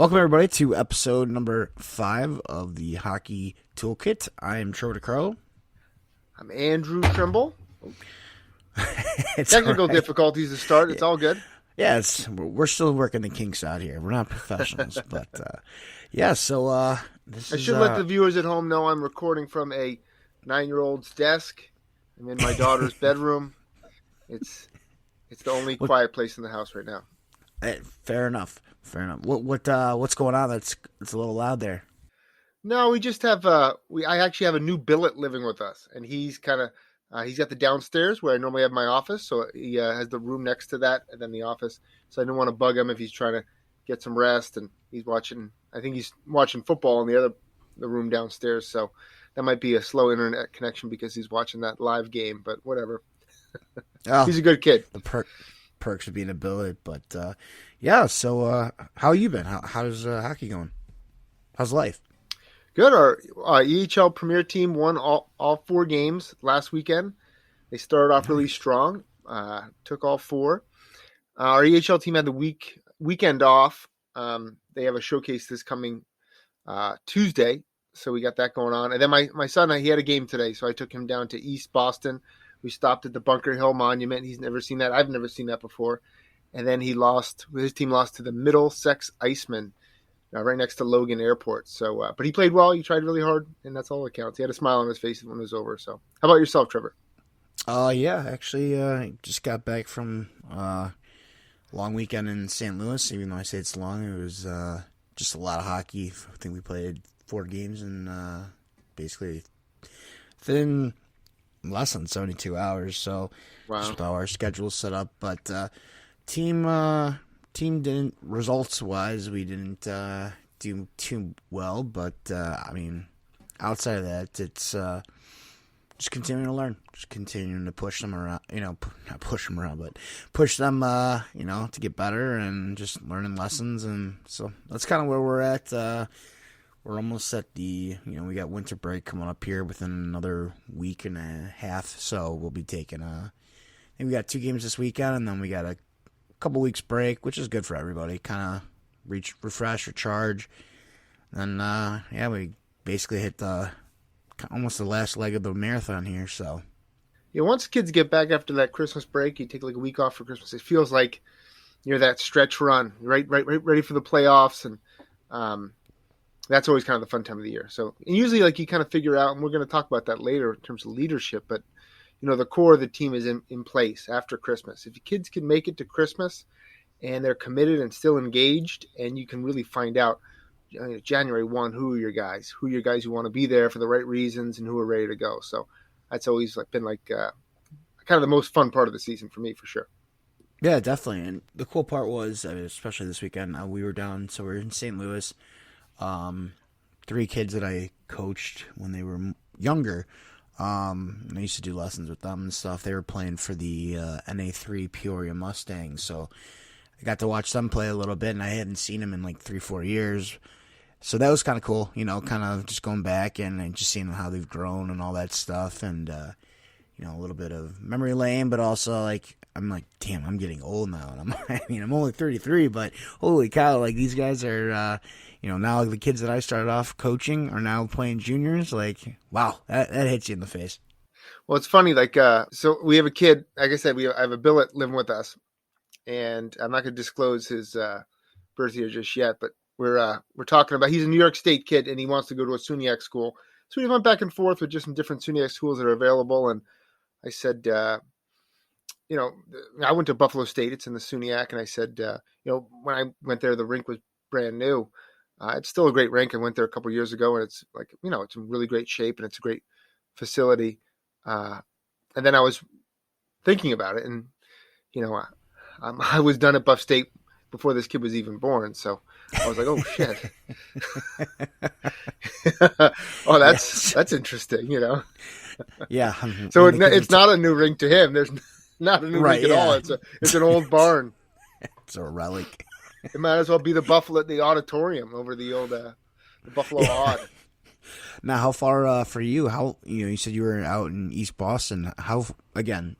Welcome, everybody, to episode number 5 of the Hockey Toolkit. I am Trevor DeCarlo. I'm Andrew Trimble. Technical difficulties to start. It's all good. Yeah, we're still working the kinks out here. We're not professionals, but this I should let the viewers at home know I'm recording from a 9-year-old's desk. I'm in my daughter's bedroom. It's the only quiet place in the house right now. Fair enough. What's going on? It's a little loud there. No, we just have I actually have a new billet living with us, and he's he's got the downstairs where I normally have my office, so he has the room next to that, and then the office. So I didn't want to bug him if he's trying to get some rest, and he's watching. I think he's watching football in the room downstairs. So that might be a slow internet connection because he's watching that live game, but whatever. Oh, he's a good kid. The perks of being a billet, but So how you been? How's hockey going? How's life? Good. Our EHL Premier Team won all 4 games last weekend. They started off really strong. Took all 4. Our EHL team had the weekend off. They have a showcase this coming Tuesday, so we got that going on. And then my son, he had a game today, so I took him down to East Boston. We stopped at the Bunker Hill Monument. He's never seen that. I've never seen that before. And then his team lost to the Middlesex Icemen, right next to Logan Airport. So, but he played well. He tried really hard, and that's all that counts. He had a smile on his face when it was over. So, how about yourself, Trevor? Actually, just got back from long weekend in St. Louis. Even though I say it's long, it was just a lot of hockey. I think we played 4 games in basically within less than 72 hours. So, wow. Just with how our schedule set up, but team didn't, results wise, we didn't do too well, but outside of that, it's just continuing to learn, just continuing to push them around, not push them around, but push them to get better and just learning lessons. And so that's kind of where we're at. We're almost at we got winter break coming up here within another week and a half, so we'll be taking I think we got 2 games this weekend, and then we got a couple weeks break, which is good for everybody. Kind of refresh, recharge, and we basically hit almost the last leg of the marathon here. So once kids get back after that Christmas break, you take like a week off for Christmas. It feels like you're that stretch run, right, ready for the playoffs, and that's always kind of the fun time of the year. So and usually, like, you kind of figure out, and we're going to talk about that later in terms of leadership, but the core of the team is in place after Christmas. If the kids can make it to Christmas and they're committed and still engaged, and you can really find out January 1, who are your guys who want to be there for the right reasons and who are ready to go. So that's always been kind of the most fun part of the season for me, for sure. Yeah, definitely. And the cool part was, especially this weekend, we were down, so we're in St. Louis. 3 kids that I coached when they were younger. I used to do lessons with them and stuff. They were playing for the NA3 Peoria Mustangs, so I got to watch them play a little bit, and I hadn't seen them in like 3-4 years. So that was kind of cool, kind of just going back and just seeing how they've grown and all that stuff, and a little bit of memory lane, but also I'm like, damn, I'm getting old now, and I'm only 33, but holy cow, like these guys are. Now the kids that I started off coaching are now playing juniors. Like, wow, that hits you in the face. Well, it's funny. So we have a kid. Like I said, I have a billet living with us, and I'm not going to disclose his birth year just yet. But we're talking about, he's a New York State kid, and he wants to go to a SUNYAC school. So we went back and forth with just some different SUNYAC schools that are available. And I said, I went to Buffalo State. It's in the SUNYAC, and I said, when I went there, the rink was brand new. It's still a great rink. I went there a couple of years ago, and it's it's in really great shape, and it's a great facility. And then I was thinking about it, and I was done at Buff State before this kid was even born. So I was like, oh shit. Oh, that's interesting, Yeah. So it's not a new rink to him. There's not a new rink at all. It's an old barn. It's a relic. It might as well be the auditorium over the old the Buffalo Odd. Now, how far for you? How you said you were out in East Boston. How, again,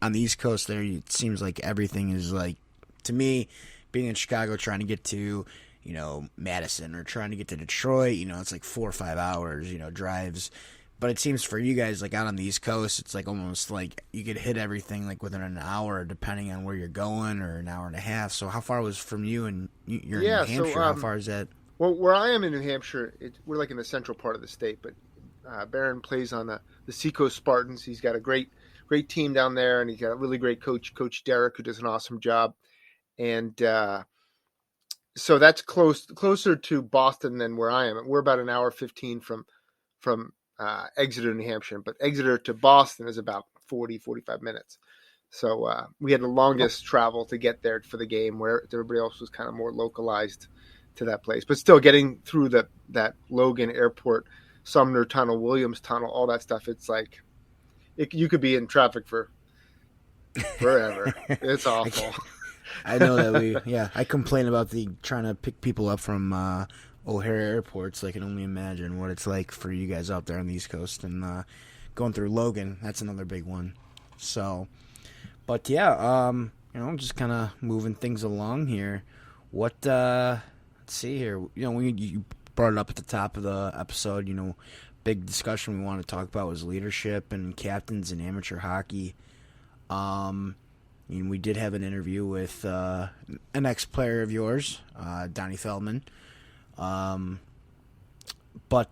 on the East Coast there, it seems like everything is like, to me, being in Chicago, trying to get to Madison or trying to get to Detroit. It's like 4 or 5 hours, drives. But it seems for you guys, like out on the East Coast, it's like almost like you could hit everything like within an hour, depending on where you're going, or an hour and a half. So how far was from you? And you're in New Hampshire. How far is that? Well, where I am in New Hampshire, we're like in the central part of the state, but Barron plays on the Seacoast Spartans. He's got a great team down there, and he's got a really great coach, Coach Derek, who does an awesome job. And so that's closer to Boston than where I am. We're about an hour 15 from Exeter, New Hampshire, but Exeter to Boston is about 45 minutes. So we had the longest travel to get there for the game, where everybody else was kind of more localized to that place. But still, getting through that Logan Airport, Sumner Tunnel, Williams Tunnel, all that stuff, it's like you could be in traffic for forever. It's awful. I know that I complain about trying to pick people up from O'Hare Airport, so I can only imagine what it's like for you guys out there on the East Coast. And going through Logan, that's another big one. So, but yeah, I'm just kind of moving things along here. What, let's see here. You brought it up at the top of the episode, big discussion we wanted to talk about was leadership and captains in amateur hockey. We did have an interview with an ex-player of yours, Donnie Feldman. But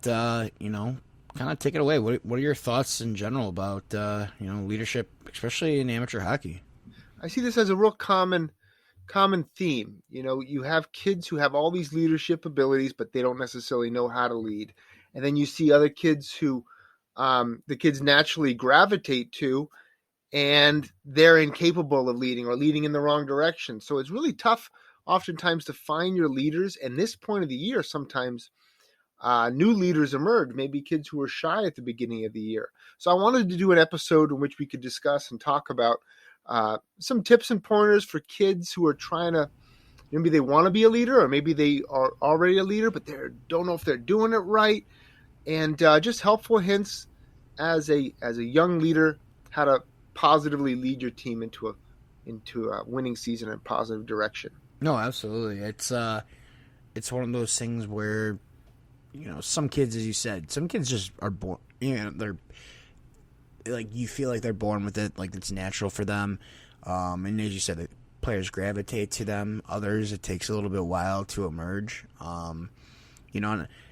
kind of take it away. What are your thoughts in general about leadership, especially in amateur hockey? I see this as a real common theme. You have kids who have all these leadership abilities, but they don't necessarily know how to lead. And then you see other kids who the kids naturally gravitate to, and they're incapable of leading or leading in the wrong direction. So it's really tough oftentimes to find your leaders. And this point of the year, sometimes new leaders emerge, maybe kids who were shy at the beginning of the year. So I wanted to do an episode in which we could discuss and talk about some tips and pointers for kids who are trying to, maybe they want to be a leader, or maybe they are already a leader, but they don't know if they're doing it right. And just helpful hints as a young leader, how to positively lead your team into a winning season in a positive direction. No, absolutely. It's one of those things where, some kids, as you said, some kids just are born, they're like, you feel like they're born with it, like it's natural for them. And as you said, the players gravitate to them. Others, it takes a little bit while to emerge. And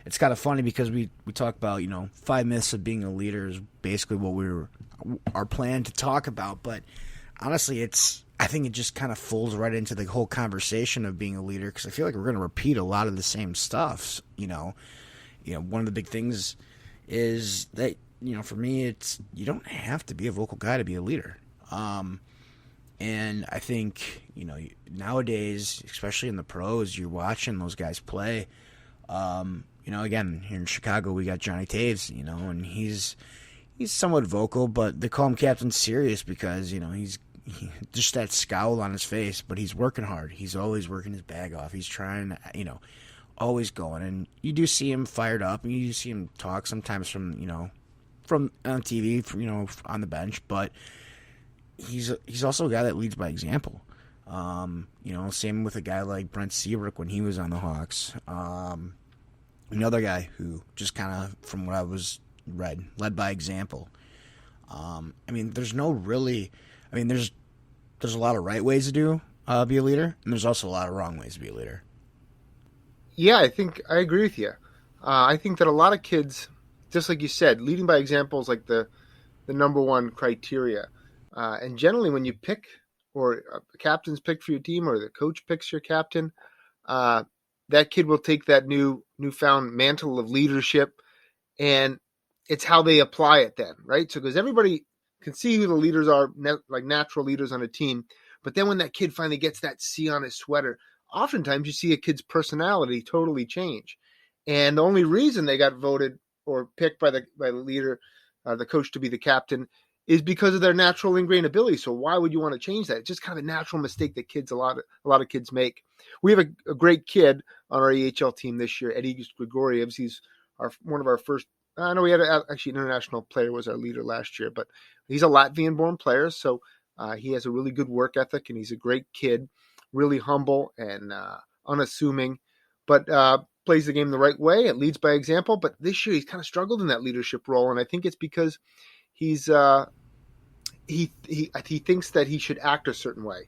it's kind of funny because we talk about, 5 myths of being a leader is basically what our plan to talk about. But honestly, I think it just kind of folds right into the whole conversation of being a leader, because I feel like we're going to repeat a lot of the same stuff. One of the big things is that, for me, it's, you don't have to be a vocal guy to be a leader. And I think, nowadays, especially in the pros, you're watching those guys play. Again, here in Chicago, we got Johnny Taves, and he's somewhat vocal, but they call him Captain Serious because, he's just that scowl on his face, but he's working hard. He's always working his bag off. He's trying, always going. And you do see him fired up, and you do see him talk sometimes from on TV, on the bench, but he's also a guy that leads by example. Same with a guy like Brent Seabrook when he was on the Hawks. Another guy who just kind of, from what I was read, led by example. There's a lot of right ways to be a leader, and there's also a lot of wrong ways to be a leader. Yeah, I think I agree with you. I think that a lot of kids, just like you said, leading by example is like the number one criteria. And generally when you pick, or a captain's pick for your team, or the coach picks your captain, that kid will take that newfound mantle of leadership, and it's how they apply it then, right? So because everybody can see who the leaders are, like natural leaders on a team, but then when that kid finally gets that C on his sweater, oftentimes you see a kid's personality totally change. And the only reason they got voted or picked by the leader, the coach, to be the captain is because of their natural ingrained ability. So why would you want to change that? It's just kind of a natural mistake that a lot of kids make. We have a great kid on our EHL team this year, Eddie Grigorievs. He's one of our first. I know we had actually an international player was our leader last year, but he's a Latvian-born player, so he has a really good work ethic, and he's a great kid, really humble and unassuming, but plays the game the right way. It leads by example. But this year he's kind of struggled in that leadership role, and I think it's because he's he thinks that he should act a certain way,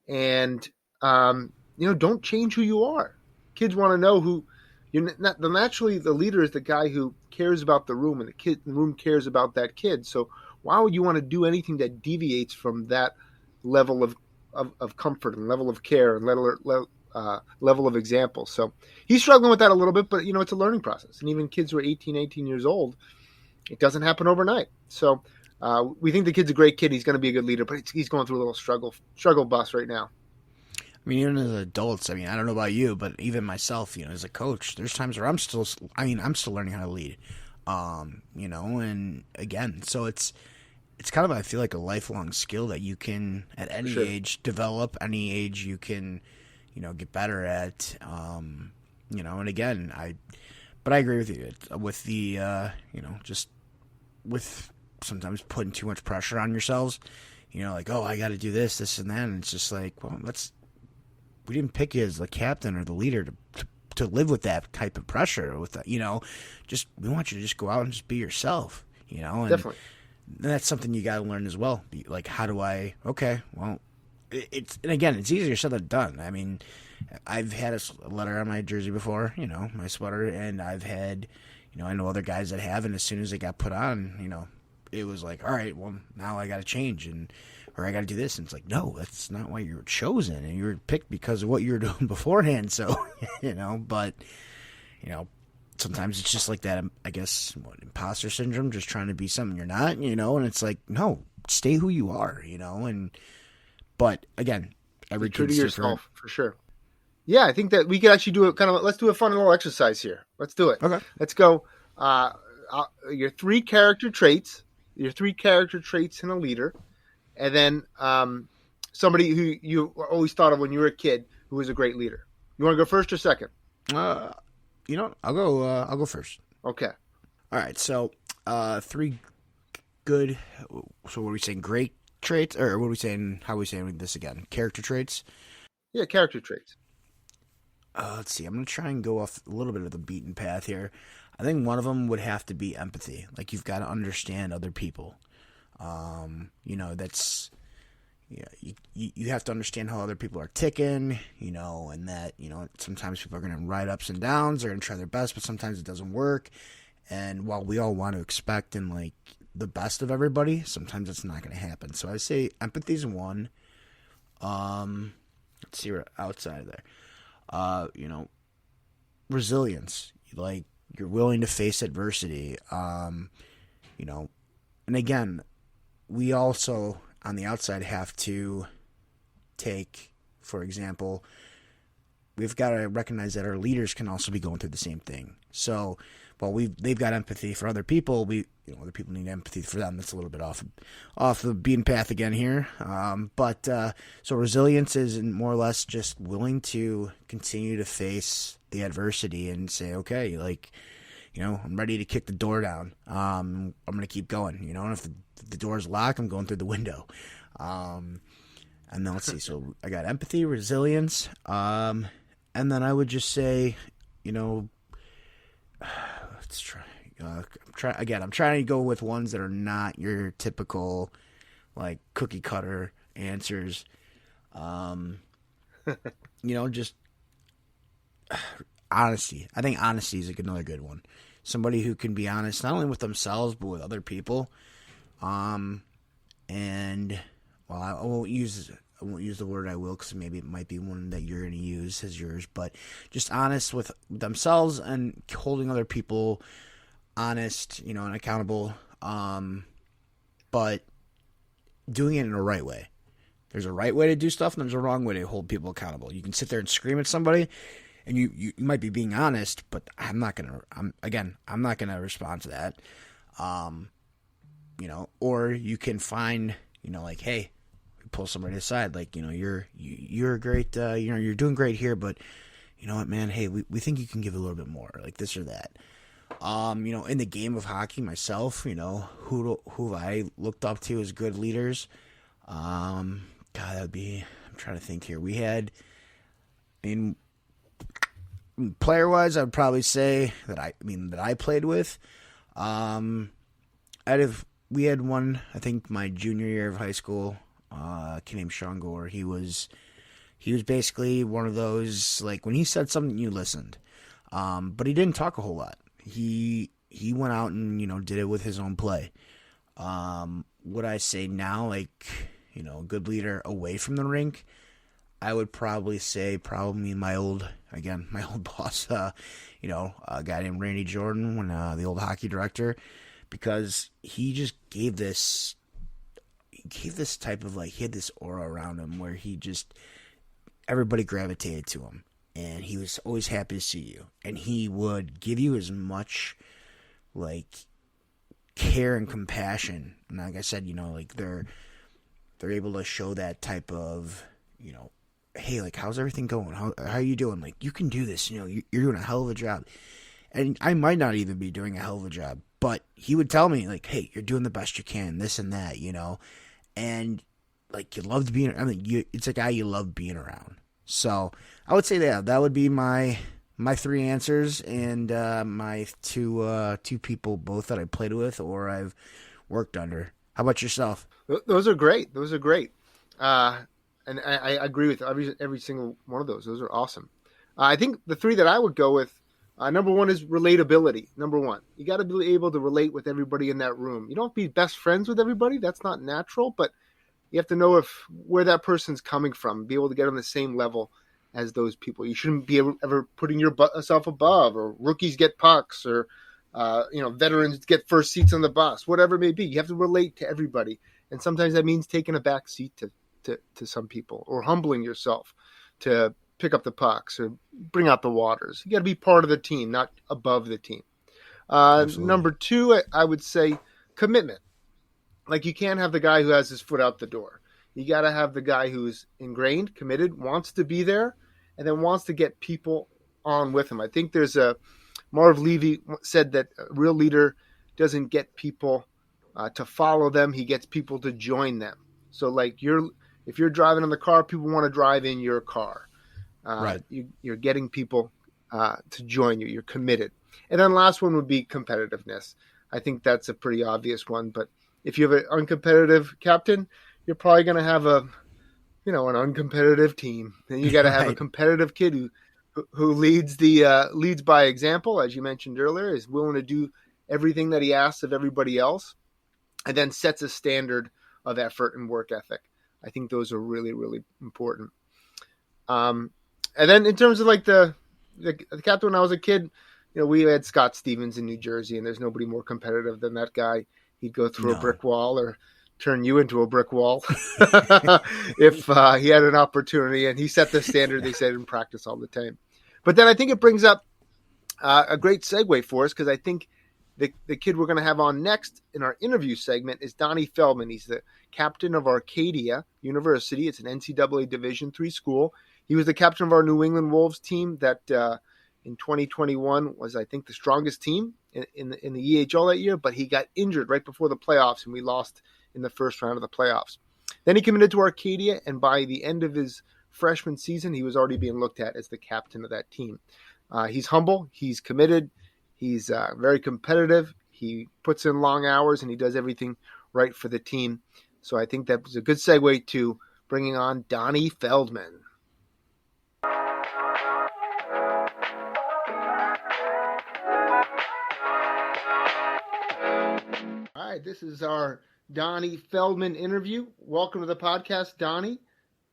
and don't change who you are. Kids want to know who you're. Not, naturally, the leader is the guy who cares about the room, and the room cares about that kid. So why would you want to do anything that deviates from that level of comfort and level of care and level of example? So he's struggling with that a little bit, but it's a learning process. And even kids who are 18 years old, it doesn't happen overnight. So we think the kid's a great kid. He's going to be a good leader, but he's going through a little struggle bus right now. I mean, even as adults, I don't know about you, but even myself, as a coach, there's times where I'm still learning how to lead, and again, so it's kind of, I feel like, a lifelong skill that you can, at any age, develop, any age you can, get better at, and again, but I agree with you with the, just with sometimes putting too much pressure on yourselves, like, oh, I got to do this and that, and it's just like, well, we didn't pick you as the captain or the leader to live with that type of pressure. With that, just we want you to just go out and just be yourself. And definitely, that's something you got to learn as well. Like, how do I? Okay, well, and again, it's easier said than done. I mean, I've had a letter on my jersey before, my sweater, and I've had, I know other guys that have, and as soon as it got put on, it was like, all right, well, now I got to change or I got to do this. And it's like, no, that's not why you were chosen. And you were picked because of what you were doing beforehand. So, but, sometimes it's just like that, I guess, imposter syndrome, just trying to be something you're not, and it's like, no, stay who you are, but again, every true to kid's yourself, different. for sure. Yeah, I think that we could actually do let's do a fun little exercise here. Let's do it. Okay. Let's go. Your three character traits in a leader. And then somebody who you always thought of when you were a kid who was a great leader. You want to go first or second? I'll go first. Okay. All right. So, three good. So, what are we saying? Great traits, or what are we saying? How are we saying this again? Character traits. Yeah, character traits. Let's see. I'm gonna try and go off a little bit of the beaten path here. I think one of them would have to be empathy. Like, you've got to understand other people. That's, you have to understand how other people are ticking, and that, sometimes people are going to ride ups and downs, they're going to try their best, but sometimes it doesn't work. And while we all want to expect and like the best of everybody, sometimes it's not going to happen. So I say empathy is one. Let's see what outside of there. Resilience, like you're willing to face adversity, and again, we also, on the outside, have to take, for example, we've got to recognize that our leaders can also be going through the same thing. So while they've got empathy for other people, other people need empathy for them. That's a little bit off the beaten path again here. So resilience is more or less just willing to continue to face the adversity and say, okay, like, I'm ready to kick the door down. I'm going to keep going, and if the door's locked, I'm going through the window. And then let's see. So I got empathy, resilience. And then I would just say, let's try. I'm trying to go with ones that are not your typical, like, cookie cutter answers. Just honesty. I think honesty is another good one. Somebody who can be honest not only with themselves but with other people. And well, I won't use the word I will, because maybe it might be one that you're going to use as yours. But just honest with themselves and holding other people honest, and accountable. But doing it in a right way. There's a right way to do stuff, and there's a wrong way to hold people accountable. You can sit there and scream at somebody, and you might be being honest, but I'm not gonna respond to that. Or you can find, like, hey, pull somebody aside, like, you're great, you're doing great here, but you know what, man, hey, we think you can give a little bit more, like this or that. In the game of hockey myself, who I looked up to as good leaders. I'm trying to think here. We had, Player wise, I'd probably say that I played with. We had one, I think my junior year of high school, a kid named Sean Gore. He was basically one of those, like, when he said something, you listened. But he didn't talk a whole lot. He went out and, did it with his own play. Would I say now, like, a good leader away from the rink? I would probably say my old boss, a guy named Randy Jordan, the old hockey director, because he just gave this type of, like, he had this aura around him where everybody gravitated to him, and he was always happy to see you, and he would give you as much, like, care and compassion. And like I said, like, they're able to show that type of, hey, like, how's everything going? How are you doing? Like, you can do this. You're doing a hell of a job. And I might not even be doing a hell of a job, but he would tell me, like, hey, you're doing the best you can, this and that, and, like, you loved being. It's a guy you love being around. So I would say that would be my three answers, and my two people, both that I played with or I've worked under. How about yourself? Those are great. And I agree with every single one of those. Those are awesome. I think the three that I would go with, number one is relatability. Number one, you got to be able to relate with everybody in that room. You don't be best friends with everybody. That's not natural, but you have to know where that person's coming from, be able to get on the same level as those people. You shouldn't be ever putting yourself above, or rookies get pucks, or veterans get first seats on the bus, whatever it may be. You have to relate to everybody, and sometimes that means taking a back seat to some people, or humbling yourself to pick up the pucks or bring out the waters. You got to be part of the team, not above the team. Number two, I would say commitment. Like, you can't have the guy who has his foot out the door. You got to have the guy who's ingrained, committed, wants to be there, and then wants to get people on with him. I think Marv Levy said that a real leader doesn't get people to follow them. He gets people to join them. So, like, if you're driving in the car, people want to drive in your car. Right. You're getting people to join you. You're committed. And then last one would be competitiveness. I think that's a pretty obvious one. But if you have an uncompetitive captain, you're probably going to have an uncompetitive team. And you got to have a competitive kid who leads by example, as you mentioned earlier, is willing to do everything that he asks of everybody else, and then sets a standard of effort and work ethic. I think those are really, really important. And then in terms of, like, the captain, when I was a kid, we had Scott Stevens in New Jersey, and there's nobody more competitive than that guy. He'd go through a brick wall, or turn you into a brick wall if he had an opportunity, and he set the standard, they said, in practice all the time. But then I think it brings up a great segue for us, because I think the kid we're going to have on next in our interview segment is Donnie Feldman. He's the captain of Arcadia University. It's an NCAA Division III school. He was the captain of our New England Wolves team that in 2021 was, I think, the strongest team in the EHL that year, but he got injured right before the playoffs, and we lost in the first round of the playoffs. Then he committed to Arcadia, and by the end of his freshman season, he was already being looked at as the captain of that team. He's humble, he's committed, he's very competitive, he puts in long hours, and he does everything right for the team. So I think that was a good segue to bringing on Donnie Feldman. All right, this is our Donnie Feldman interview. Welcome to the podcast, Donnie.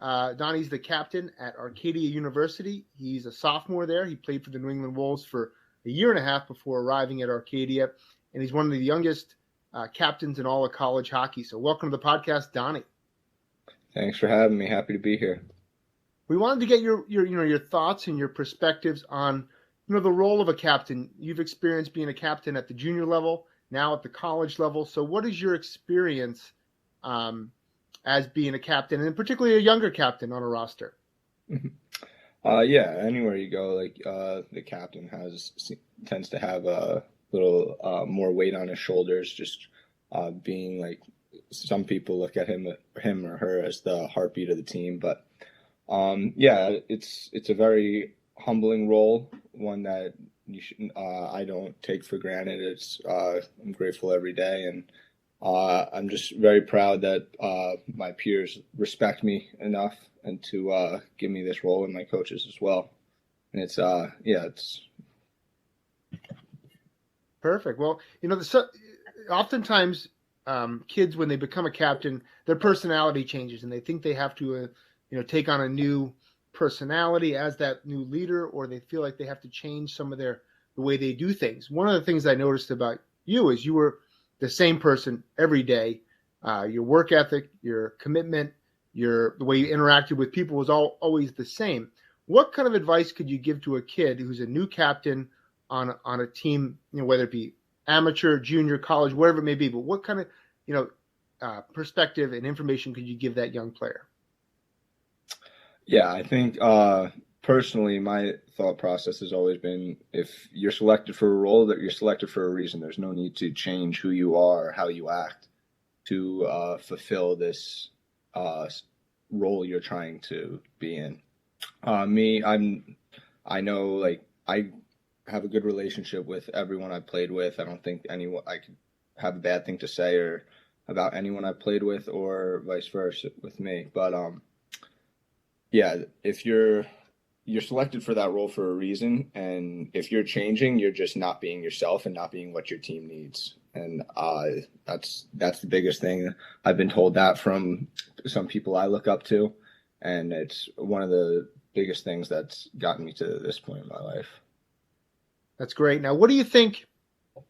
Donnie's the captain at Arcadia University. He's a sophomore there. He played for the New England Wolves for a year and a half before arriving at Arcadia, and he's one of the youngest captains in all of college hockey. So welcome to the podcast, Donnie. Thanks for having me. Happy to be here. We wanted to get your thoughts and your perspectives on the role of a captain. You've experienced being a captain at the junior level, now at the college level. So what is your experience as being a captain, and particularly a younger captain on a roster? Yeah, anywhere you go, like the captain tends to have a little more weight on his shoulders, just being like, some people look at him or her as the heartbeat of the team. But yeah, it's a very humbling role, one that I don't take for granted. I'm grateful every day, and I'm just very proud that my peers respect me enough and to give me this role, and my coaches as well. And it's perfect. Well, oftentimes kids, when they become a captain, their personality changes, and they think they have to, take on a new personality as that new leader, or they feel like they have to change some of the way they do things. One of the things I noticed about you is you were the same person every day. Your work ethic, your commitment, the way you interacted with people was always the same. What kind of advice could you give to a kid who's a new captain on a team, whether it be amateur, junior, college, whatever it may be, but what kind of, perspective and information could you give that young player? Yeah, I think personally, my thought process has always been, if you're selected for a role, that you're selected for a reason. There's no need to change who you are or how you act to fulfill this role you're trying to be in. I know, like, I have a good relationship with everyone I've played with. I don't think I could have a bad thing to say or about anyone I've played with, or vice versa with me. But yeah, if you're selected for that role for a reason, and if you're changing, you're just not being yourself and not being what your team needs. And that's the biggest thing. I've been told that from some people I look up to, and it's one of the biggest things that's gotten me to this point in my life. That's great. Now, what do you think?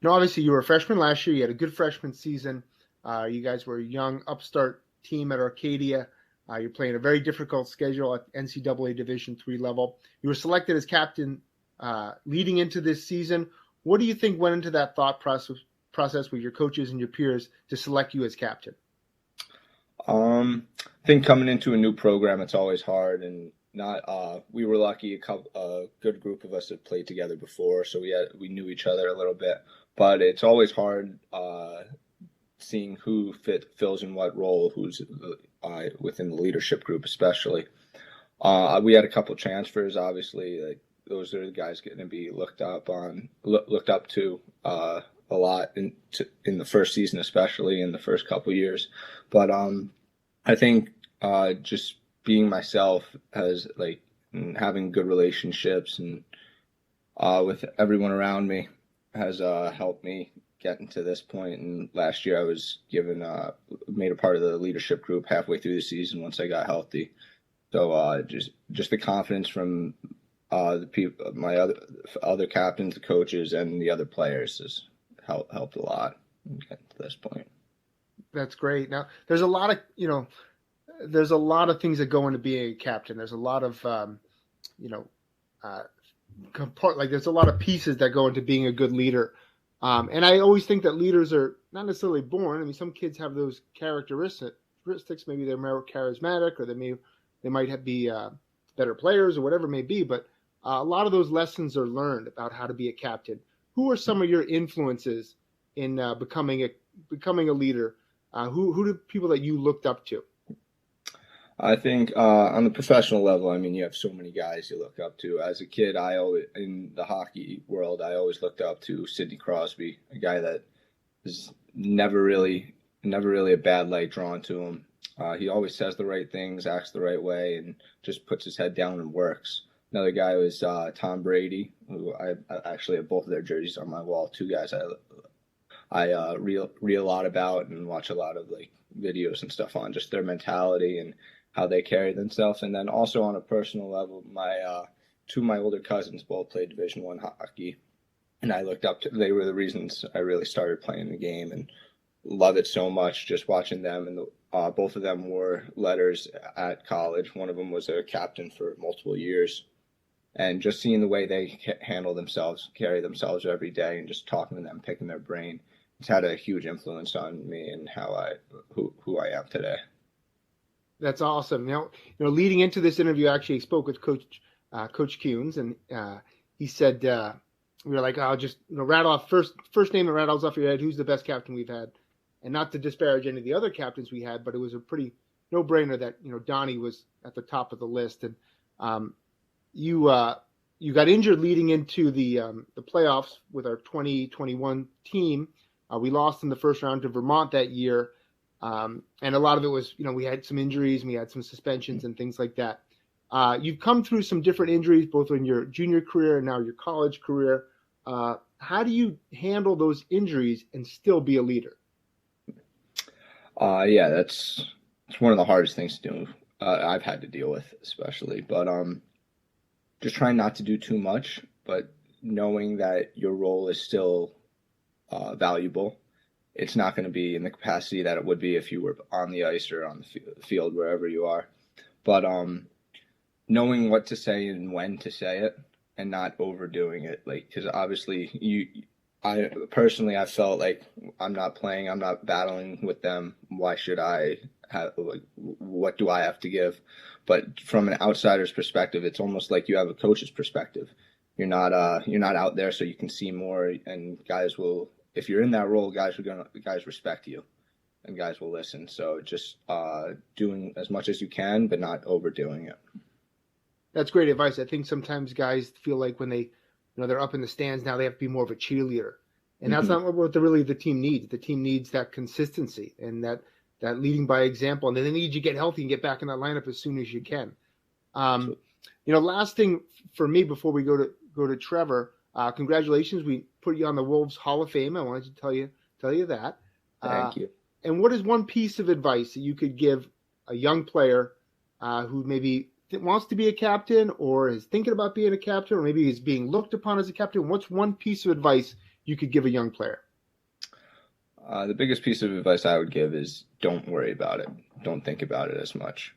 Obviously, you were a freshman last year. You had a good freshman season. You guys were a young upstart team at Arcadia. You're playing a very difficult schedule at NCAA Division III level. You were selected as captain leading into this season. What do you think went into that thought process with your coaches and your peers to select you as captain? I think coming into a new program, it's always hard, and we were lucky. A good group of us had played together before, so we knew each other a little bit. But it's always hard seeing who fills in what role, who's within the leadership group, especially. We had a couple transfers. Obviously, like, those are the guys going to be looked up to a lot in the first season, especially in the first couple years. But I think just being myself and having good relationships and with everyone around me has helped me get into this point. And last year I was made a part of the leadership group halfway through the season once I got healthy. So just the confidence from the people, my other captains, the coaches, and the other players has helped a lot in getting to this point. That's great. Now, there's a lot of things that go into being a captain. There's a lot of there's a lot of pieces that go into being a good leader. And I always think that leaders are not necessarily born. I mean, some kids have those characteristics. Maybe they're more charismatic, or they might be better players, or whatever it may be. But a lot of those lessons are learned about how to be a captain. Who are some of your influences in becoming a leader? Who do people that you looked up to? I think on the professional level, I mean, you have so many guys you look up to. As a kid, in the hockey world, I always looked up to Sidney Crosby, a guy that is never really a bad light drawn to him. He always says the right things, acts the right way, and just puts his head down and works. Another guy was Tom Brady, who I actually have both of their jerseys on my wall. Two guys I read a lot about and watch a lot of videos and stuff on, just their mentality and how they carry themselves. And then also on a personal level, two of my older cousins both played Division I hockey, and I looked up to. They were the reasons I really started playing the game and love it so much. Just watching them, and both of them were letters at college. One of them was a captain for multiple years, and just seeing the way they handle themselves, carry themselves every day, and just talking to them, picking their brain, it's had a huge influence on me and who I am today. That's awesome. Leading into this interview, I actually spoke with Coach Kuhns, and he said, we were like, I'll just rattle off first name that rattles off your head. Who's the best captain we've had? And not to disparage any of the other captains we had, but it was a pretty no-brainer that Donnie was at the top of the list. And you you got injured leading into the playoffs with our 2021 team. We lost in the first round to Vermont that year. And a lot of it was, we had some injuries and we had some suspensions and things like that. You've come through some different injuries, both in your junior career and now your college career. How do you handle those injuries and still be a leader? Yeah, it's one of the hardest things to do. I've had to deal with, especially, but just trying not to do too much, but knowing that your role is still valuable. It's not going to be in the capacity that it would be if you were on the ice or on the field, wherever you are. But knowing what to say and when to say it and not overdoing it, because obviously I felt like I'm not playing, I'm not battling with them. Why should I have, what do I have to give? But from an outsider's perspective, it's almost like you have a coach's perspective. You're not out there, so you can see more, and guys will, if you're in that role, guys respect you, and guys will listen. So just doing as much as you can, but not overdoing it. That's great advice. I think sometimes guys feel like when they're up in the stands now, they have to be more of a cheerleader, and that's not what the team needs. The team needs that consistency and that leading by example, and then they need you to get healthy and get back in that lineup as soon as you can. Last thing for me before we go to Trevor, congratulations. We put you on the Wolves Hall of Fame. I wanted to tell you that. Thank you. And what is one piece of advice that you could give a young player who maybe wants to be a captain or is thinking about being a captain or maybe is being looked upon as a captain? What's one piece of advice you could give a young player? The biggest piece of advice I would give is don't worry about it. Don't think about it as much.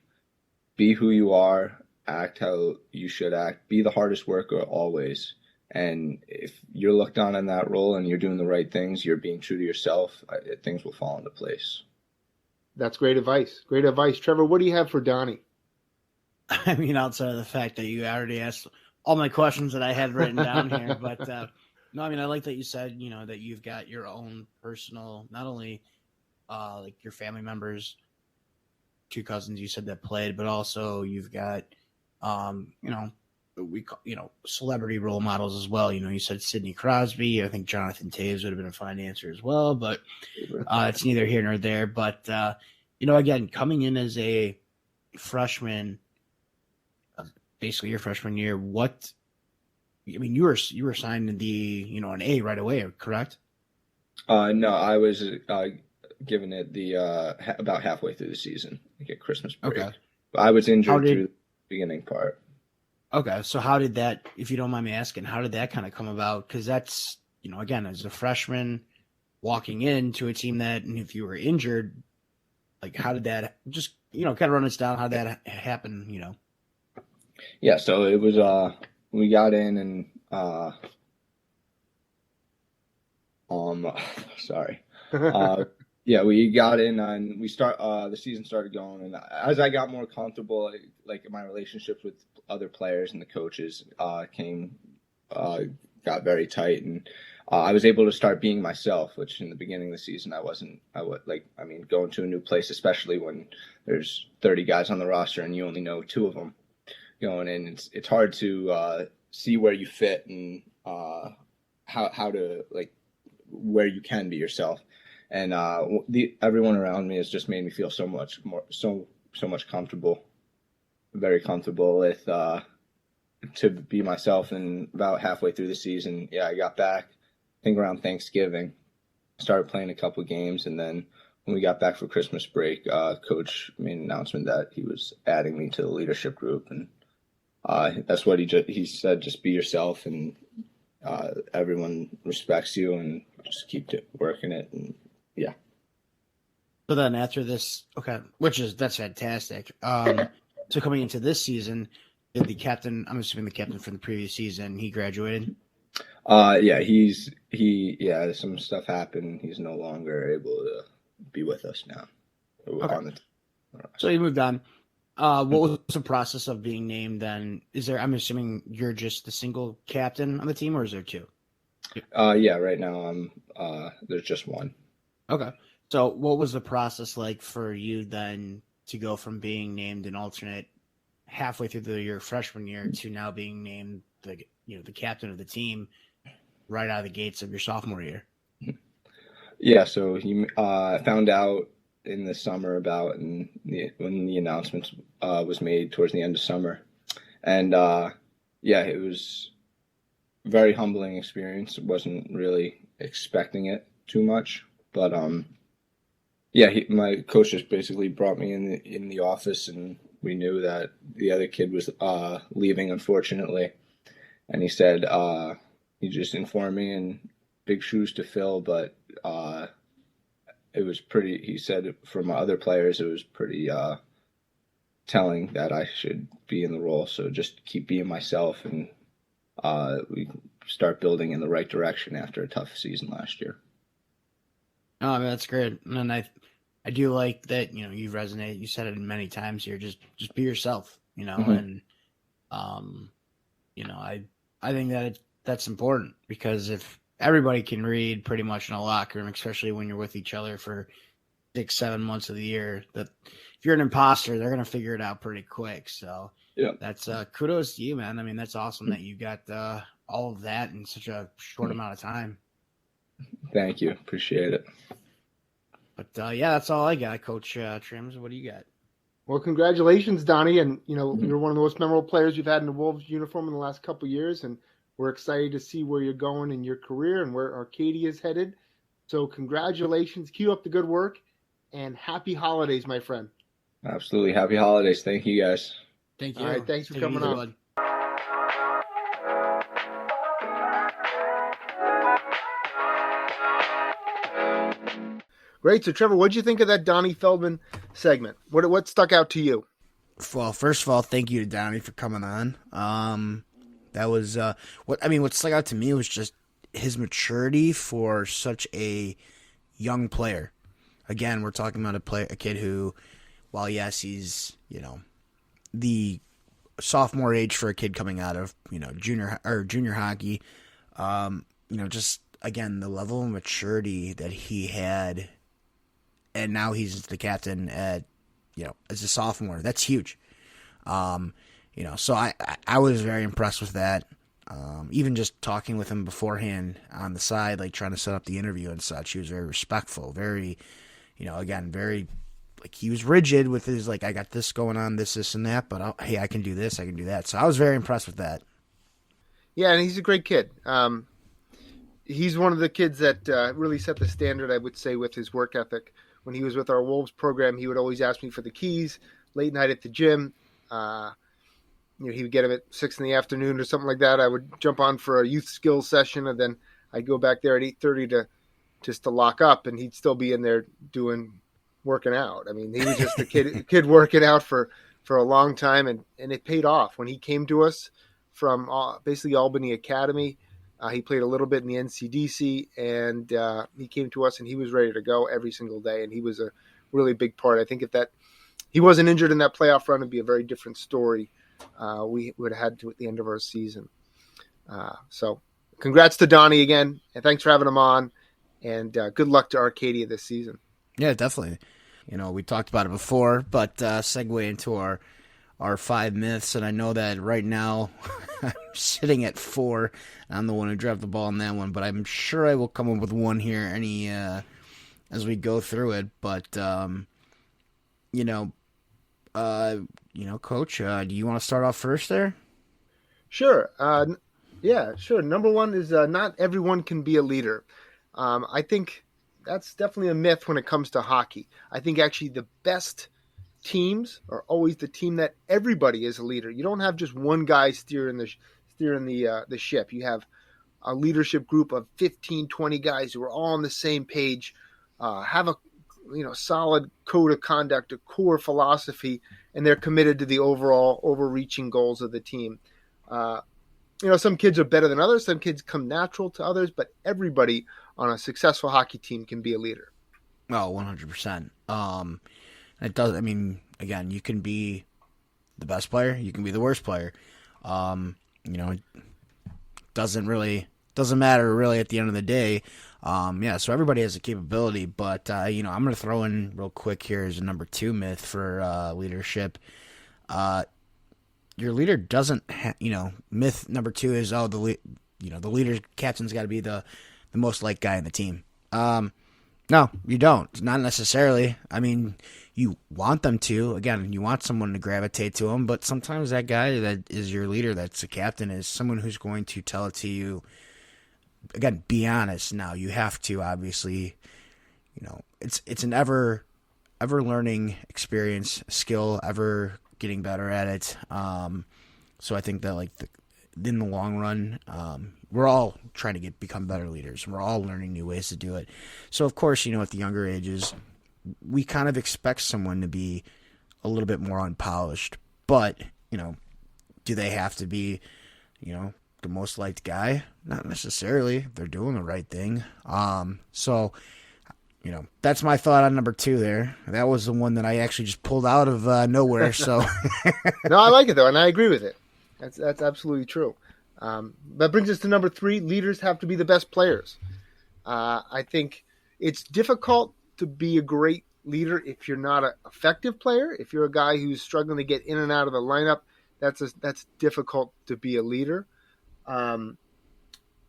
Be who you are. Act how you should act. Be the hardest worker always. And if you're looked on in that role and you're doing the right things, you're being true to yourself, things will fall into place. That's great advice. Great advice. Trevor, what do you have for Donnie? I mean, outside of the fact that you already asked all my questions that I had written down here, but no, I mean, I like that you said, that you've got your own personal, not only like your family members, 2 cousins you said that played, but also you've got, celebrity role models as well. You said Sidney Crosby. I think Jonathan Toews would have been a fine answer as well, but it's neither here nor there. But, again, coming in as a freshman, basically your freshman year, you were signed to the, an A right away, correct? No, I was given it the about halfway through the season, like at Christmas break. Okay. But I was injured through the beginning part. Okay, so how did that, if you don't mind me asking, how did that kind of come about? Because that's, again, as a freshman walking into a team that, and if you were injured, like how did that just, kind of run us down, how did that happen, Yeah, so it was, we got in and, sorry. Yeah, we got in and the season started going, and as I got more comfortable, like my relationships with other players and the coaches got very tight, and I was able to start being myself, which in the beginning of the season going to a new place, especially when there's 30 guys on the roster and you only know 2 of them going in, it's hard to see where you fit and how to, like, where you can be yourself. And everyone around me has just made me feel so much comfortable, very comfortable with to be myself. And about halfway through the season, I got back, I think around Thanksgiving, started playing a couple games, and then when we got back for Christmas break, Coach made an announcement that he was adding me to the leadership group, and that's what he said: just be yourself, and everyone respects you, and just keep working it. And yeah. So then after this, okay, that's fantastic. So coming into this season, did the captain, I'm assuming the captain from the previous season, he graduated? Yeah, some stuff happened. He's no longer able to be with us now. Okay. So he moved on. What was the process of being named then? I'm assuming you're just the single captain on the team, or is there 2? Yeah, right now there's just 1. Okay. So what was the process like for you then to go from being named an alternate halfway through your freshman year to now being named the the captain of the team right out of the gates of your sophomore year? Yeah, so he found out in the summer when the announcement was made towards the end of summer. And it was a very humbling experience. Wasn't really expecting it too much, but my coach just basically brought me in the office, and we knew that the other kid was leaving, unfortunately. And he said he just informed me, and big shoes to fill, but it was pretty. He said for my other players, it was pretty telling that I should be in the role. So just keep being myself, and we start building in the right direction after a tough season last year. Oh, I mean, that's great. And I do like that, you resonate. You said it many times here. Just be yourself, and I think that that's important, because if everybody can read pretty much in a locker room, especially when you're with each other for 6-7 months of the year, that if you're an imposter, they're going to figure it out pretty quick. So yeah, that's kudos to you, man. I mean, that's awesome that you got all of that in such a short amount of time. Thank you. Appreciate it. But that's all I got, Coach Trims. What do you got? Well, congratulations, Donnie. And, you're one of the most memorable players you've had in the Wolves uniform in the last couple of years. And we're excited to see where you're going in your career and where Arcadia is headed. So congratulations. Keep up the good work, and happy holidays, my friend. Absolutely. Happy holidays. Thank you, guys. Thank you. All right. Thanks for coming on. Great. So, Trevor, what did you think of that Donnie Feldman segment? What stuck out to you? Well, first of all, thank you to Donnie for coming on. That was what stuck out to me was just his maturity for such a young player. Again, we're talking about a kid who, while yes, he's the sophomore age for a kid coming out of junior hockey. Just again the level of maturity that he had. And now he's the captain as a sophomore. That's huge. So I was very impressed with that. Even just talking with him beforehand on the side, like trying to set up the interview and such, he was very respectful, very, very, like he was rigid with his, like, I got this going on, this, and that, but hey, I can do this, I can do that. So I was very impressed with that. Yeah, and he's a great kid. He's one of the kids that really set the standard, I would say, with his work ethic. When he was with our Wolves program, he would always ask me for the keys late night at the gym. He would get him at 6 p.m. or something like that. I would jump on for a youth skills session, and then I'd go back there at 8:30 to lock up, and he'd still be in there working out. I mean, he was just a kid working out for a long time, and it paid off. When he came to us from basically Albany Academy, he played a little bit in the NCDC, and he came to us, and he was ready to go every single day, and he was a really big part. I think if he wasn't injured in that playoff run, it'd be a very different story we would have had to at the end of our season. So congrats to Donnie again, and thanks for having him on, and good luck to Arcadia this season. Yeah, definitely. We talked about it before, but segue into our 5 myths, and I know that right now I'm sitting at 4. I'm the one who dropped the ball on that one, but I'm sure I will come up with one here as we go through it. But Coach, do you want to start off first there? Sure. Yeah, sure. Number one is not everyone can be a leader. I think that's definitely a myth when it comes to hockey. I think actually the best teams are always the team that everybody is a leader. You don't have just one guy steering the ship. You have a leadership group of 15, 20 guys who are all on the same page, have a solid code of conduct, a core philosophy, and they're committed to the overall overreaching goals of the team. Some kids are better than others. Some kids come natural to others, but everybody on a successful hockey team can be a leader. Oh, 100%. It does. I mean, again, you can be the best player. You can be the worst player. It doesn't matter really at the end of the day. So everybody has a capability, but I'm going to throw in real quick here as a number 2 myth for leadership. your leader doesn't, myth number 2 is, the leader captain's got to be the most liked guy in the team. No, you don't. Not necessarily. I mean, you want them to. Again, you want someone to gravitate to them, but sometimes that guy that is your leader, that's the captain, is someone who's going to tell it to you. Again, be honest. Now, you have to, obviously, it's an ever learning experience, skill, ever getting better at it. So I think that, in the long run, we're all trying to become better leaders. We're all learning new ways to do it. So, of course, at the younger ages, we kind of expect someone to be a little bit more unpolished. But, do they have to be, the most liked guy? Not necessarily. They're doing the right thing. So, that's my thought on number 2 there. That was the one that I actually just pulled out of nowhere. So, no, I like it, though, and I agree with it. That's absolutely true. That brings us to number 3. Leaders have to be the best players. I think it's difficult to be a great leader if you're not an effective player. If you're a guy who's struggling to get in and out of the lineup, that's difficult to be a leader,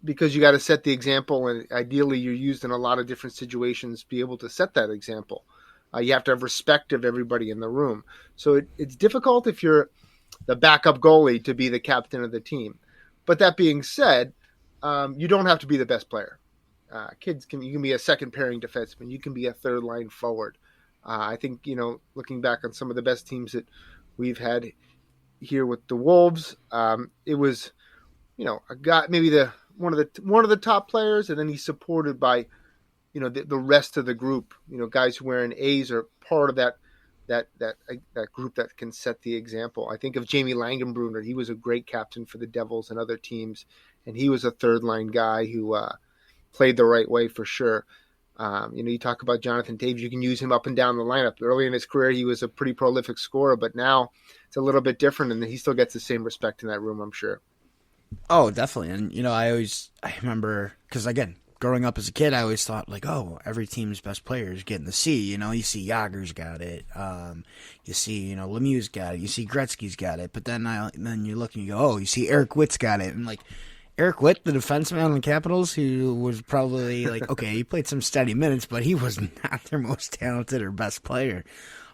because you got to set the example, and ideally you're used in a lot of different situations to be able to set that example. You have to have respect of everybody in the room. So it's difficult if you're the backup goalie to be the captain of the team. But that being said, you don't have to be the best player. You can be a second pairing defenseman. You can be a third line forward. I think, looking back on some of the best teams that we've had here with the Wolves, it was, a guy, maybe one of the top players, and then he's supported by, the rest of the group. Guys who wearing A's are part of that group that can set the example. I think of Jamie Langenbrunner. He was a great captain for the Devils and other teams, and he was a third line guy who played the right way for sure. You talk about Jonathan Toews. You can use him up and down the lineup. Early in his career, he was a pretty prolific scorer, but now it's a little bit different, and he still gets the same respect in that room, I'm sure. Oh, definitely. And, I remember, because again, growing up as a kid, I always thought, every team's best players getting the C. You see Yager's got it. You see, Lemieux's got it. You see Gretzky's got it. But then you look and you go, you see Eric Witt's got it. And, Eric Witt, the defenseman on the Capitals, who was probably, okay, he played some steady minutes, but he was not their most talented or best player.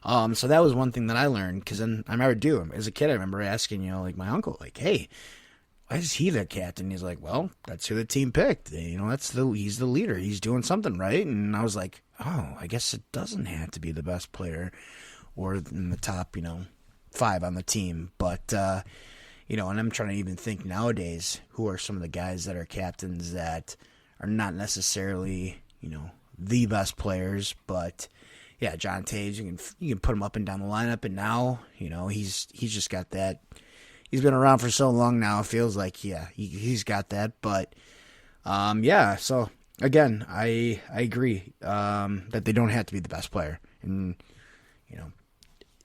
So that was one thing that I learned, because then I remember as a kid, I remember asking, my uncle, hey, why is he the captain? He's like, well, that's who the team picked. He's the leader. He's doing something right. And I was like, oh, I guess it doesn't have to be the best player or in the top, 5 on the team. But, and I'm trying to even think nowadays, who are some of the guys that are captains that are not necessarily, the best players. But, yeah, John Toews, you can put him up and down the lineup. And now, he's just got that. He's been around for so long now, it feels like, he's got that. But, so, again, I agree that they don't have to be the best player. And,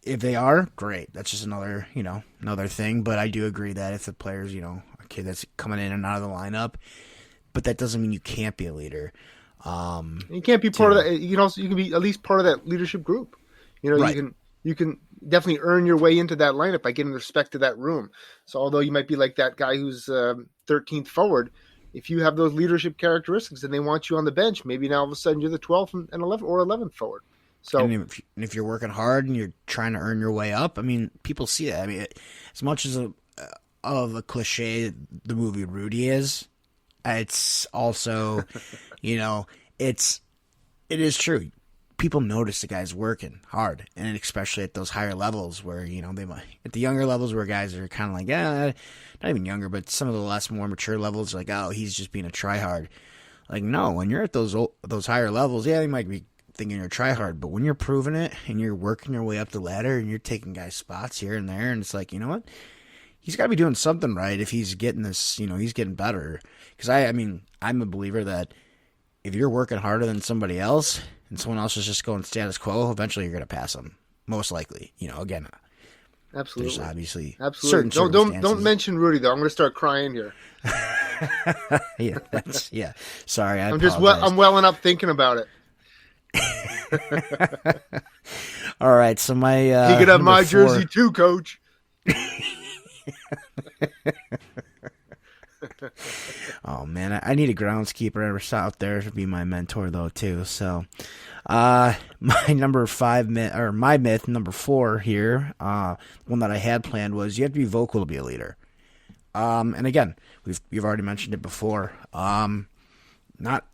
if they are, great. That's just another thing. But I do agree that if the player's, a kid that's coming in and out of the lineup, but that doesn't mean you can't be a leader. You can't be part of that. You can be at least part of that leadership group. Right. You can definitely earn your way into that lineup by getting respect to that room. So although you might be like that guy who's 13th forward, if you have those leadership characteristics and they want you on the bench, maybe now all of a sudden you're the 12th and 11th or 11th forward. So, and if you're working hard and you're trying to earn your way up, people see that. As much as of a cliche the movie Rudy is, it's also, it is true. People notice the guys working hard, and especially at those higher levels where, they might, at the younger levels where guys are kind of not even younger, but some of the less more mature levels, oh, he's just being a tryhard. No, when you're at those higher levels, they might be thinking you're a tryhard, but when you're proving it and you're working your way up the ladder and you're taking guys' spots here and there, and it's you know what? He's got to be doing something right if he's getting this, he's getting better. Because I'm a believer that if you're working harder than somebody else and someone else is just going status quo, eventually you're going to pass them. Most likely, again. Absolutely. There's obviously certain circumstances. Don't mention Rudy though. I'm going to start crying here. Yeah. Sorry, I'm welling up thinking about it. All right, so my he could have my jersey too, Coach. Oh man, I need a groundskeeper out there to be my mentor though too. So, my my myth number 4 here, one that I had planned was you have to be vocal to be a leader. And again, we've already mentioned it before.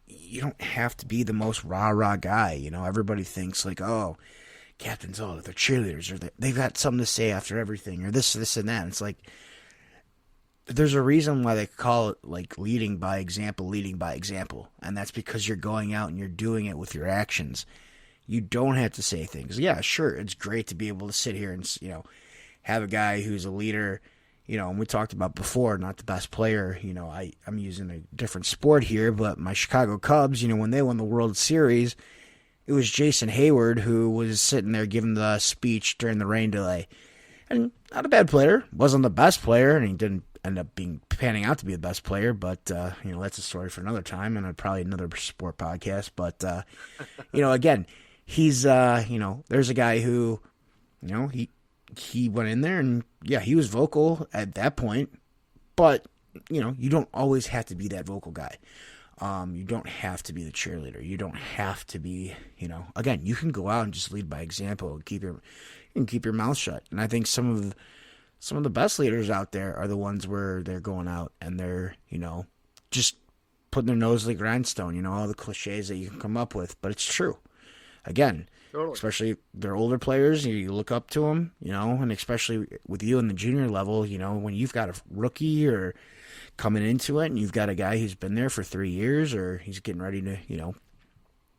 You don't have to be the most rah guy. You know, everybody thinks like, oh, captains, oh, they're cheerleaders, or they've got something to say after everything, or this and that. And it's like, there's a reason why they call it like leading by example, and that's because you're going out and you're doing it with your actions. You don't have to say things. Yeah, sure, it's great to be able to sit here and, you know, have a guy who's a leader. You know, and we talked about before, not the best player. You know, I'm using a different sport here, but my Chicago Cubs, you know, when they won the World Series, it was Jason Hayward who was sitting there giving the speech during the rain delay. And not a bad player, wasn't the best player, and he didn't end up panning out to be the best player, but, you know, that's a story for another time and probably another sport podcast. But, you know, again, he's, you know, there's a guy who, you know, he went in there and, yeah, he was vocal at that point, but, you know, you don't always have to be that vocal guy. You don't have to be the cheerleader. You don't have to be, you know, again, you can go out and just lead by example and keep your mouth shut. And I think some of the best leaders out there are the ones where they're going out and they're, you know, just putting their nose to the grindstone, you know, all the cliches that you can come up with, but it's true. Again, totally. Especially they're older players, you look up to them, you know, and especially with you in the junior level, you know, when you've got a rookie or coming into it and you've got a guy who's been there for 3 years or he's getting ready to, you know,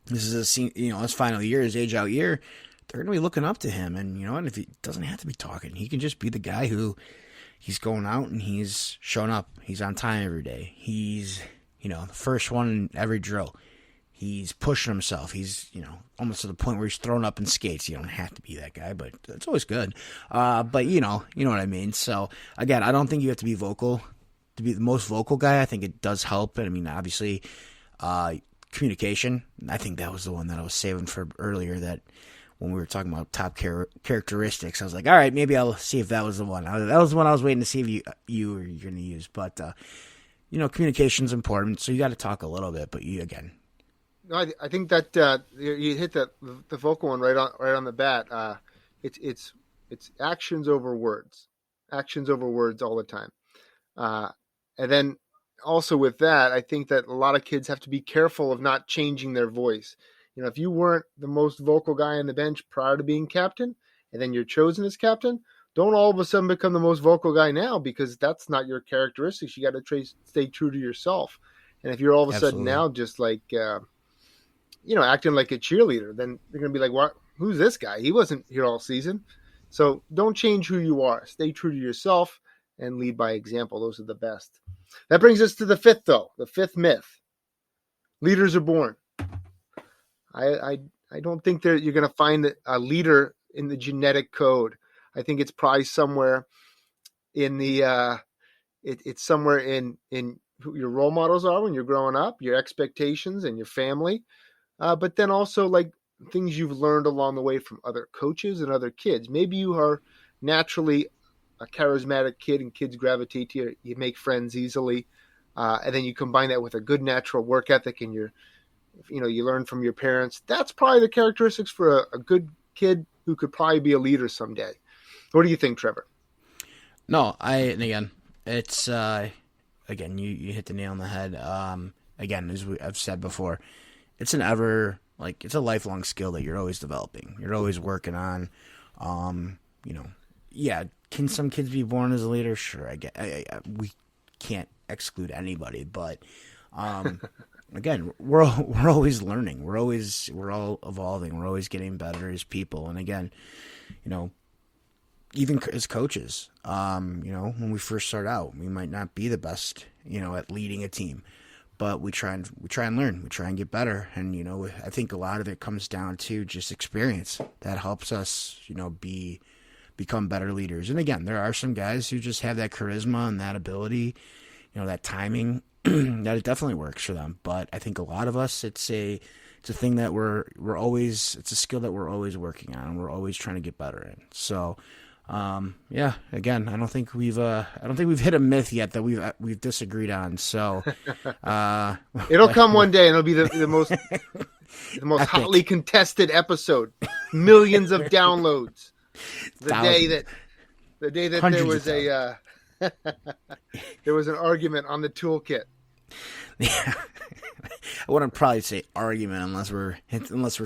this is his final year, his age out year, they're going to be looking up to him. And, you know, and if he doesn't have to be talking, he can just be the guy who he's going out and he's showing up. He's on time every day. He's, you know, the first one in every drill. He's pushing himself. He's, you know, almost to the point where he's thrown up in skates. You don't have to be that guy, but it's always good. But, you know what I mean? So, again, I don't think you have to be vocal to be the most vocal guy. I think it does help. I mean, obviously, communication. I think that was the one that I was saving for earlier, that when we were talking about top characteristics, I was like, all right, maybe I'll see if that was the one. That was the one I was waiting to see if you were going to use. But, you know, communication's important, so you got to talk a little bit. But I think that you hit the vocal one right on the bat. It's actions over words all the time. And then also with that, I think that a lot of kids have to be careful of not changing their voice. You know, if you weren't the most vocal guy on the bench prior to being captain, and then you're chosen as captain, don't all of a sudden become the most vocal guy now, because that's not your characteristics. You got to stay true to yourself. And if you're all of a sudden now just like, you know, acting like a cheerleader, then they're going to be like, "What? Who's this guy? He wasn't here all season." So don't change who you are. Stay true to yourself and lead by example. Those are the best. That brings us to the fifth myth. Leaders are born. I don't think that you're going to find a leader in the genetic code. I think it's probably somewhere in the it's somewhere in who your role models are when you're growing up, your expectations and your family, but then also like things you've learned along the way from other coaches and other kids. Maybe you are naturally a charismatic kid and kids gravitate to you. You make friends easily, and then you combine that with a good natural work ethic and you learn from your parents. That's probably the characteristics for a good kid who could probably be a leader someday. What do you think, Trevor? No, it's, again, you hit the nail on the head. Again, as I've said before, it's it's a lifelong skill that you're always developing. You're always working on, can some kids be born as a leader? Sure. We can't exclude anybody, but, again, we're always learning. We're all evolving. We're always getting better as people. And again, even as coaches, when we first start out, we might not be the best, at leading a team, but we try and learn. We try and get better. And, I think a lot of it comes down to just experience that helps us, become better leaders. And again, there are some guys who just have that charisma and that ability, that timing, that it definitely works for them. But I think a lot of us, it's a thing that it's a skill that we're always working on and we're always trying to get better in. So, Yeah, again, I don't think we've hit a myth yet that we've disagreed on. So, it'll come one day, and it'll be the most Epic. hotly contested episode. Millions of downloads. The day that there was there was an argument on the toolkit. Yeah. I wouldn't probably say argument unless we're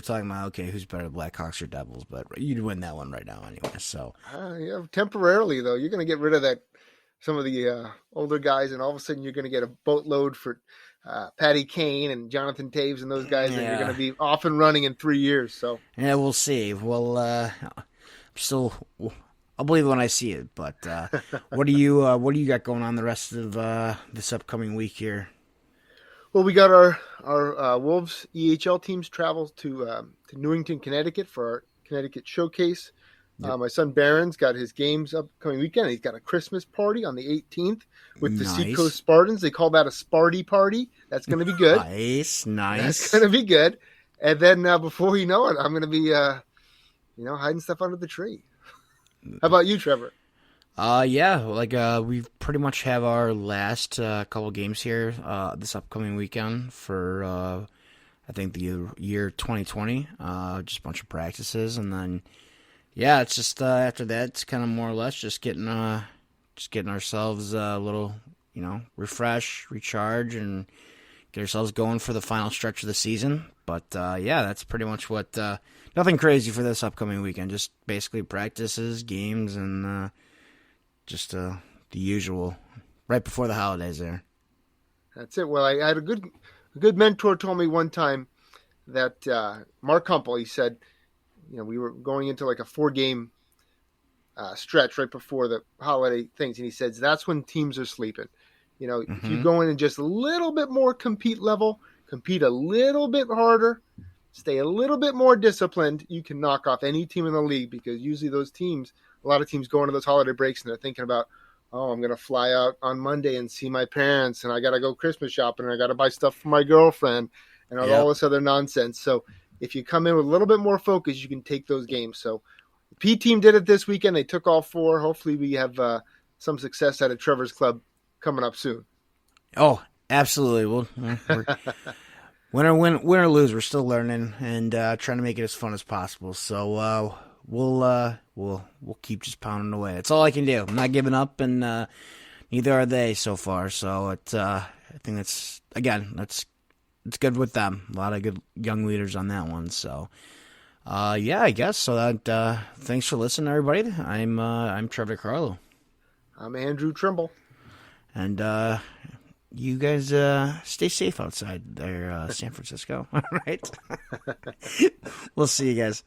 talking about, okay, who's better, Blackhawks or Devils, but you'd win that one right now anyway. So yeah, temporarily though, you're going to get rid of some of the older guys, and all of a sudden you're going to get a boatload for Patty Kane and Jonathan Taves and those guys, and you're going to be off and running in 3 years. So yeah, we'll see. Well, I'll believe it when I see it. But what do you got going on the rest of this upcoming week here? Well, we got our Wolves EHL teams travel to Newington, Connecticut for our Connecticut Showcase. Yep. My son Barron's got his games upcoming weekend. He's got a Christmas party on the 18th with the Seacoast Spartans. They call that a Sparty party. That's going to be good. Nice. That's going to be good. And then before you know it, I'm going to be hiding stuff under the tree. How about you, Trevor? Yeah, we pretty much have our last couple games here this upcoming weekend for I think the year 2020. Just a bunch of practices, and then it's just after that it's kind of more or less just getting ourselves a little refresh, recharge, and get ourselves going for the final stretch of the season. But that's pretty much what. Nothing crazy for this upcoming weekend. Just basically practices, games, and just the usual right before the holidays there. That's it. Well, I had a good mentor told me one time that Mark Humpel, he said, we were going into like a 4-game stretch right before the holiday things. And he says, that's when teams are sleeping. If you go in and just a little bit more compete level, compete a little bit harder, stay a little bit more disciplined, you can knock off any team in the league, because usually a lot of teams go into those holiday breaks and they're thinking about, I'm going to fly out on Monday and see my parents, and I got to go Christmas shopping, and I got to buy stuff for my girlfriend, and all this other nonsense. So if you come in with a little bit more focus, you can take those games. So the P team did it this weekend. They took all 4. Hopefully we have some success out of Trevor's club coming up soon. Oh, absolutely. We're win or lose, we're still learning and trying to make it as fun as possible. So we'll keep just pounding away. That's all I can do. I'm not giving up, and neither are they so far. So I think it's good with them. A lot of good young leaders on that one. So I guess so. That thanks for listening, everybody. I'm Trevor Carlo. I'm Andrew Trimble. And you guys stay safe outside there, San Francisco. All right. We'll see you guys.